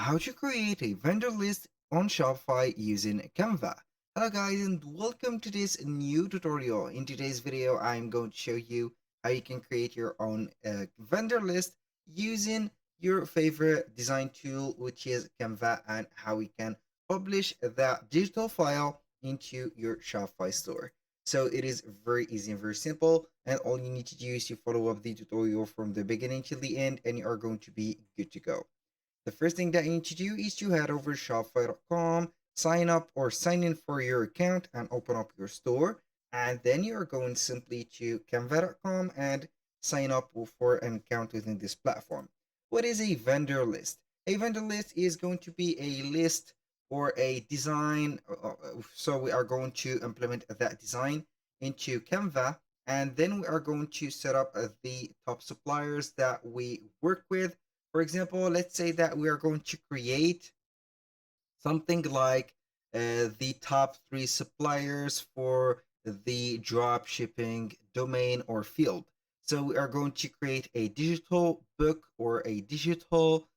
how to create a vendor list on Shopify using Canva. Hello guys and welcome to this new tutorial. In today's video, I'm going to show you how you can create your own vendor list using your favorite design tool, which is Canva, and how we can publish that digital file into your Shopify store. So it is very easy and very simple, and all you need to do is to follow up the tutorial from the beginning till the end, and you are going to be good to go. The first thing that you need to do is to head over to Shopify.com, sign up or sign in for your account and open up your store. And then you are going simply to Canva.com and sign up for an account within this platform. What is a vendor list? A vendor list is going to be a list or a design. So we are going to implement that design into Canva, and then we are going to set up the top suppliers that we work with. For example, let's say that we are going to create something like the top 3 suppliers for the drop shipping domain or field. So we are going to create a digital book or a digital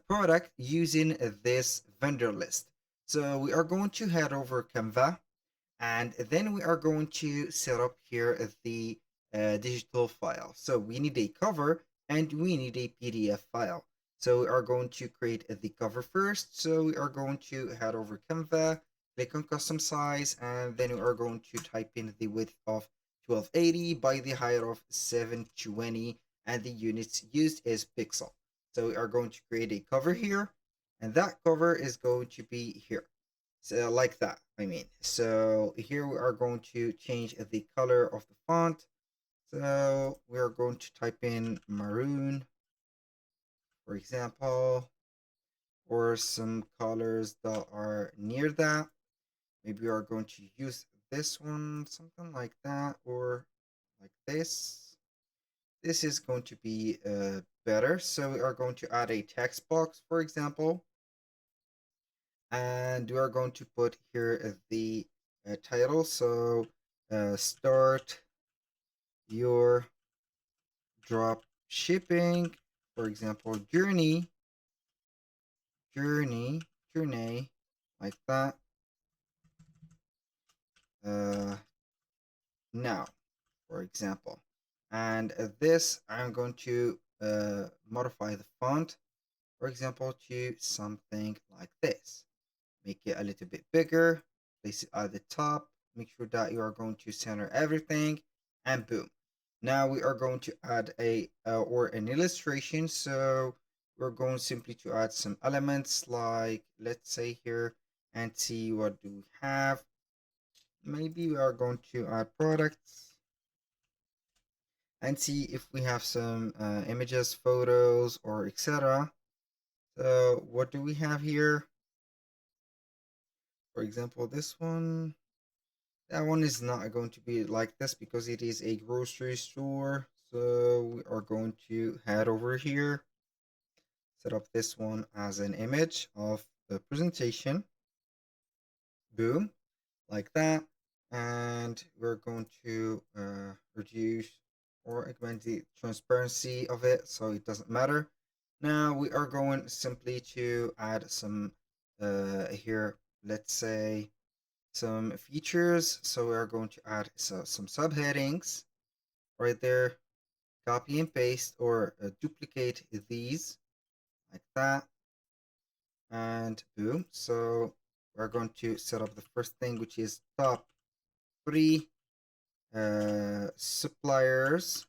product using this vendor list. So we are going to head over Canva, and then we are going to set up here the digital file. So we need a cover and we need a PDF file. So we are going to create the cover first. So we are going to head over Canva, click on custom size, and then we are going to type in the width of 1280 by the height of 720, and the units used is pixel. So we are going to create a cover here, and that cover is going to be here. So like that, I mean. So here we are going to change the color of the font. So we are going to type in maroon, for example, or some colors that are near that. Maybe we are going to use this one, something like that, or like this. This is going to be better. So we are going to add a text box, for example, and we are going to put here the title. So start your drop shipping, for example, journey, like that. Now, for example, and this I'm going to modify the font, for example, to something like this. Make it a little bit bigger, place it at the top, make sure that you are going to center everything, and boom. Now we are going to add a or an illustration. So we're going simply to add some elements, like let's say here, and see what do we have. Maybe we are going to add products and see if we have some images, photos, or etc. So what do we have here? For example, this one. That one is not going to be like this because it is a grocery store. So we are going to head over here, set up this one as an image of the presentation. Boom, like that. And we're going to reduce or augment the transparency of it so it doesn't matter. Now we are going simply to add some here, let's say some features. So we are going to add some subheadings right there, copy and paste or duplicate these like that, and boom. So we're going to set up the first thing, which is top 3 suppliers.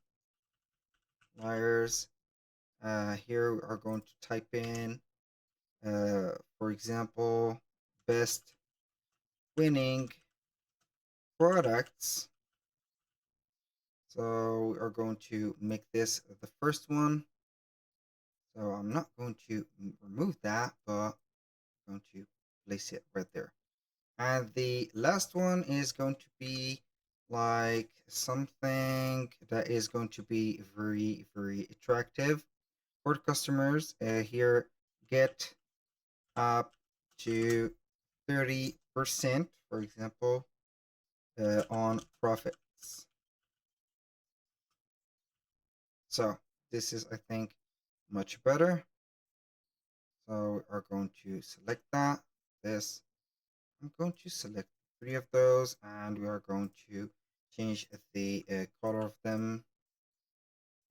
Here we are going to type in, for example, best winning products. So we are going to make this the first one. So I'm not going to remove that, but I'm going to place it right there. And the last one is going to be like something that is going to be very, very attractive for customers. Here, get up to 30%, for example, on profits. So this is, I think, much better. So we are going to select that, this. I'm going to select 3 of those, and we are going to change the color of them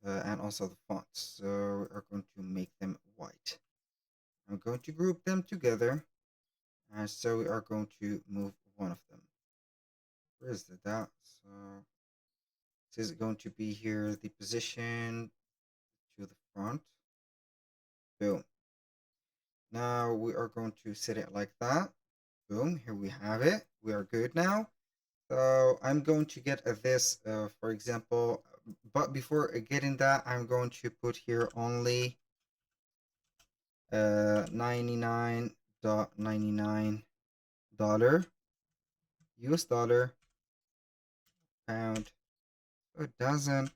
and also the fonts. So we are going to make them white. I'm going to group them together, and so we are going to move one of them. Where is the dot? So this is going to be here, the position to the front. Boom. Now we are going to set it like that. Boom, here we have it. We are good now. So I'm going to get this, for example, but before getting that, I'm going to put here only 99.99 US dollar pound. So it doesn't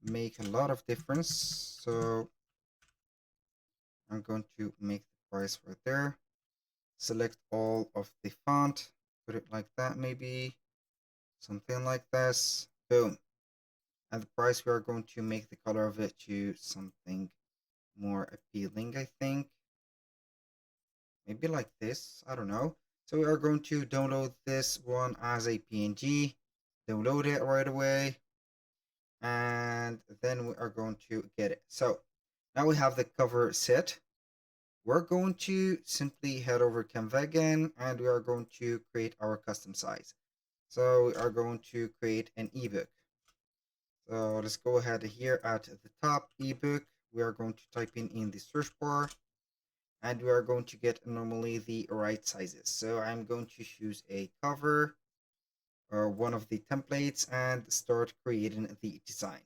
make a lot of difference. So I'm going to make the price right there. Select all of the font, put it like that, maybe something like this. Boom. And the price, we are going to make the color of it to something more appealing, I think. Maybe like this, I don't know. So we are going to download this one as a PNG, download it right away, and then we are going to get it. So now we have the cover set. We're going to simply head over Canva again, and we are going to create our custom size. So we are going to create an ebook. So let's go ahead here at the top, ebook. We are going to type in the search bar, and we are going to get normally the right sizes. So I'm going to choose a cover or one of the templates and start creating the design.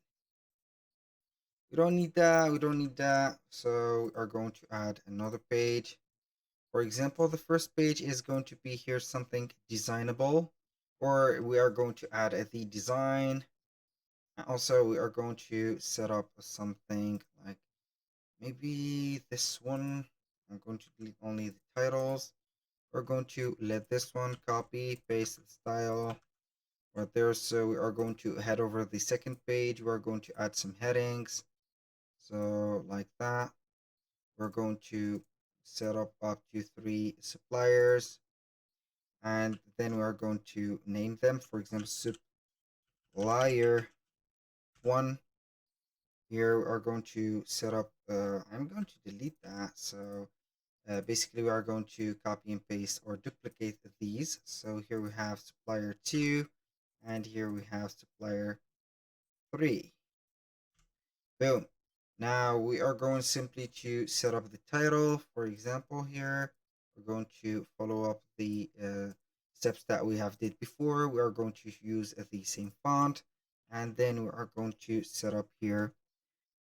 We don't need that, we don't need that. So we are going to add another page. For example, the first page is going to be here something designable, or we are going to add the design. And also we are going to set up something like maybe this one. I'm going to delete only the titles. We're going to let this one copy, paste the style right there. So we are going to head over the second page. We're going to add some headings. So like that. We're going to set up to 3 suppliers. And then we are going to name them. For example, supplier 1. Here we are going to set up, I'm going to delete that. So basically we are going to copy and paste or duplicate these. So here we have supplier 2, and here we have supplier 3. Boom. Now we are going simply to set up the title. For example, here we're going to follow up the steps that we have did before. We are going to use the same font, and then we are going to set up here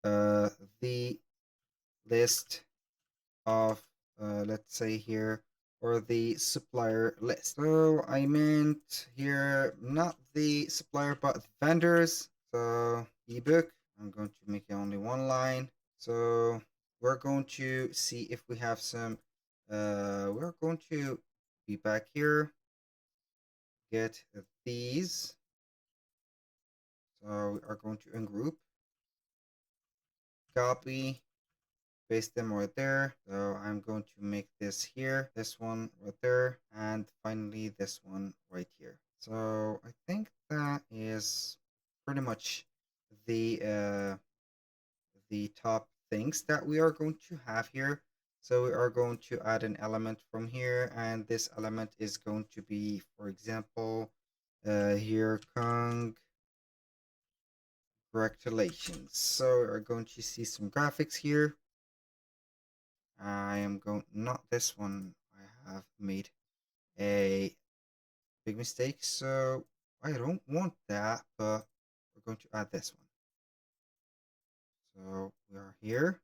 the list of let's say here, or the supplier list. So I meant here not the supplier but vendors. So ebook, I'm going to make it only one line. So we're going to see if we have some we're going to be back here, get these. So we are going to ungroup, copy, paste them right there. So I'm going to make this here, this one right there, and finally this one right here. So I think that is pretty much the top things that we are going to have here. So we are going to add an element from here, and this element is going to be, for example, here congratulations. So we are going to see some graphics here. I am going, not this one. I have made a big mistake, so I don't want that, but we're going to add this one. So we are here.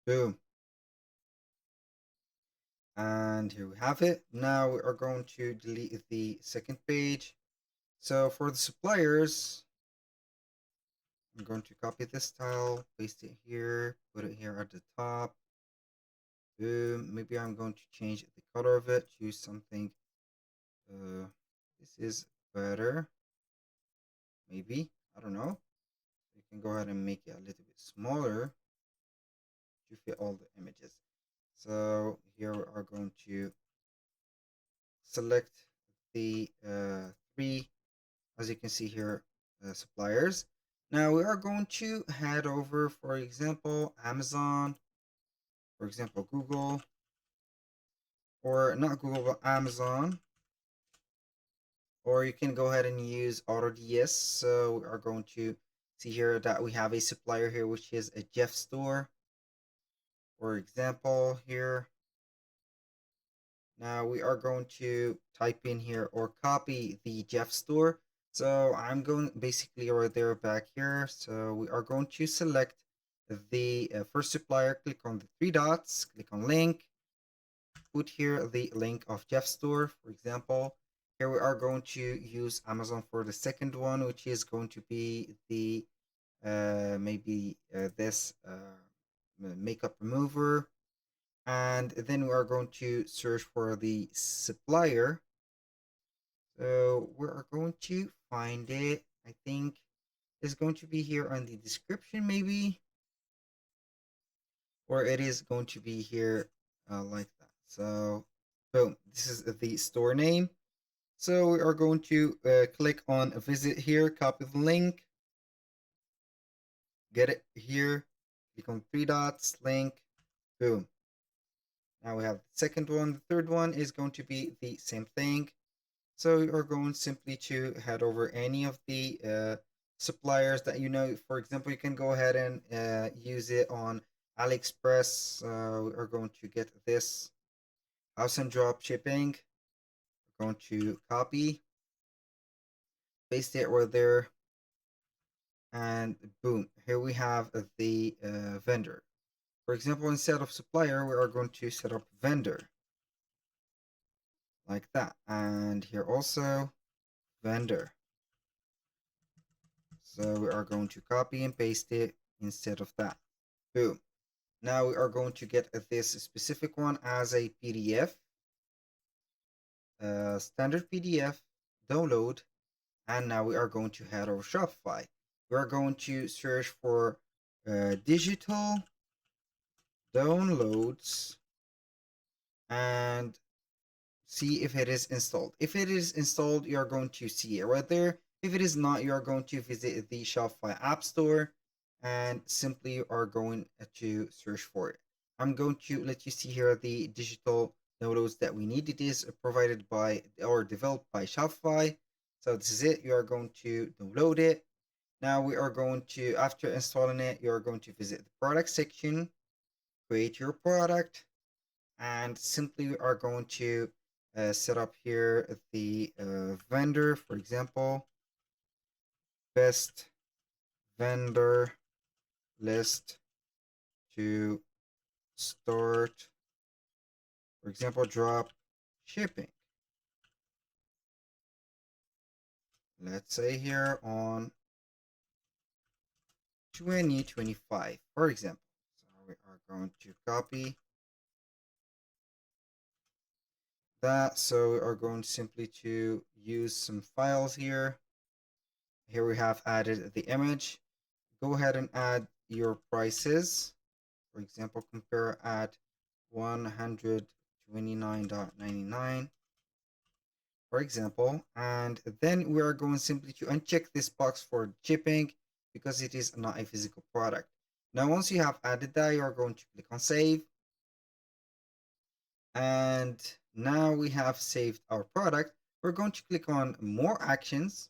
Boom. And here we have it. Now we are going to delete the second page. So for the suppliers, I'm going to copy this tile, paste it here, put it here at the top. Boom. Maybe I'm going to change the color of it to something. This is better. Maybe. I don't know. You can go ahead and make it a little bit smaller. to fit all the images. So here we are going to select the three, as you can see here, suppliers. Now we are going to head over, for example, Amazon, for example, Google, or not Google, but Amazon, or you can go ahead and use AutoDS. So we are going to see here that we have a supplier here, which is a Jeff store, for example, here. Now we are going to type in here or copy the Jeff store. So I'm going basically right there back here. So we are going to select the first supplier, click on the three dots, click on link, put here the link of Jeff store, for example. Here we are going to use Amazon for the second one, which is going to be the maybe this makeup remover. And then we are going to search for the supplier. So we are going to find it. I think it's going to be here on the description maybe, or it is going to be here like that. So boom, this is the store name. So we are going to click on visit here, copy the link, get it here, click on three dots, link, boom. Now we have the second one. The third one is going to be the same thing. So you are going simply to head over any of the suppliers that you know. For example, you can go ahead and use it on AliExpress. We are going to get this house and drop shipping. We're going to copy, paste it right there, and boom, here we have the vendor. For example, instead of supplier, we are going to set up vendor like that. And here also vendor. So we are going to copy and paste it instead of that. Boom. Now we are going to get this specific one as a PDF, standard PDF, download, and now we are going to head over Shopify. We are going to search for digital downloads and see if it is installed. If it is installed, you are going to see it right there. If it is not, you are going to visit the Shopify App Store and simply are going to search for it. I'm going to let you see here the digital downloads that we need. It is provided by or developed by Shopify. So this is it. You are going to download it. Now we are going to, after installing it, you are going to visit the product section, create your product, and simply we are going to set up here the vendor, for example, best vendor list to start, for example, drop shipping. Let's say here on 2025, for example. So we are going to copy that. So we are going simply to use some files here. Here we have added the image. Go ahead and add your prices. For example, compare at 129.99, for example, and then we are going simply to uncheck this box for shipping because it is not a physical product. Now, once you have added that, you are going to click on save, and now we have saved our product. We're going to click on more actions,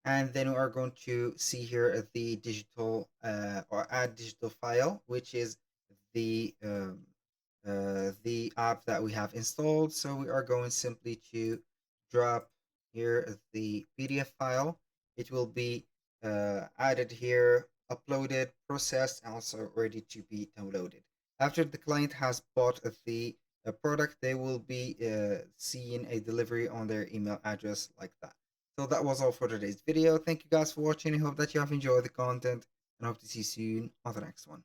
and then we are going to see here the digital or add digital file, which is the app that we have installed. So we are going simply to drop here the PDF file. It will be added here, uploaded, processed, and also ready to be downloaded. After the client has bought the product, they will be seeing a delivery on their email address like that. So that was all for today's video. Thank you guys for watching. I hope that you have enjoyed the content and hope to see you soon on the next one.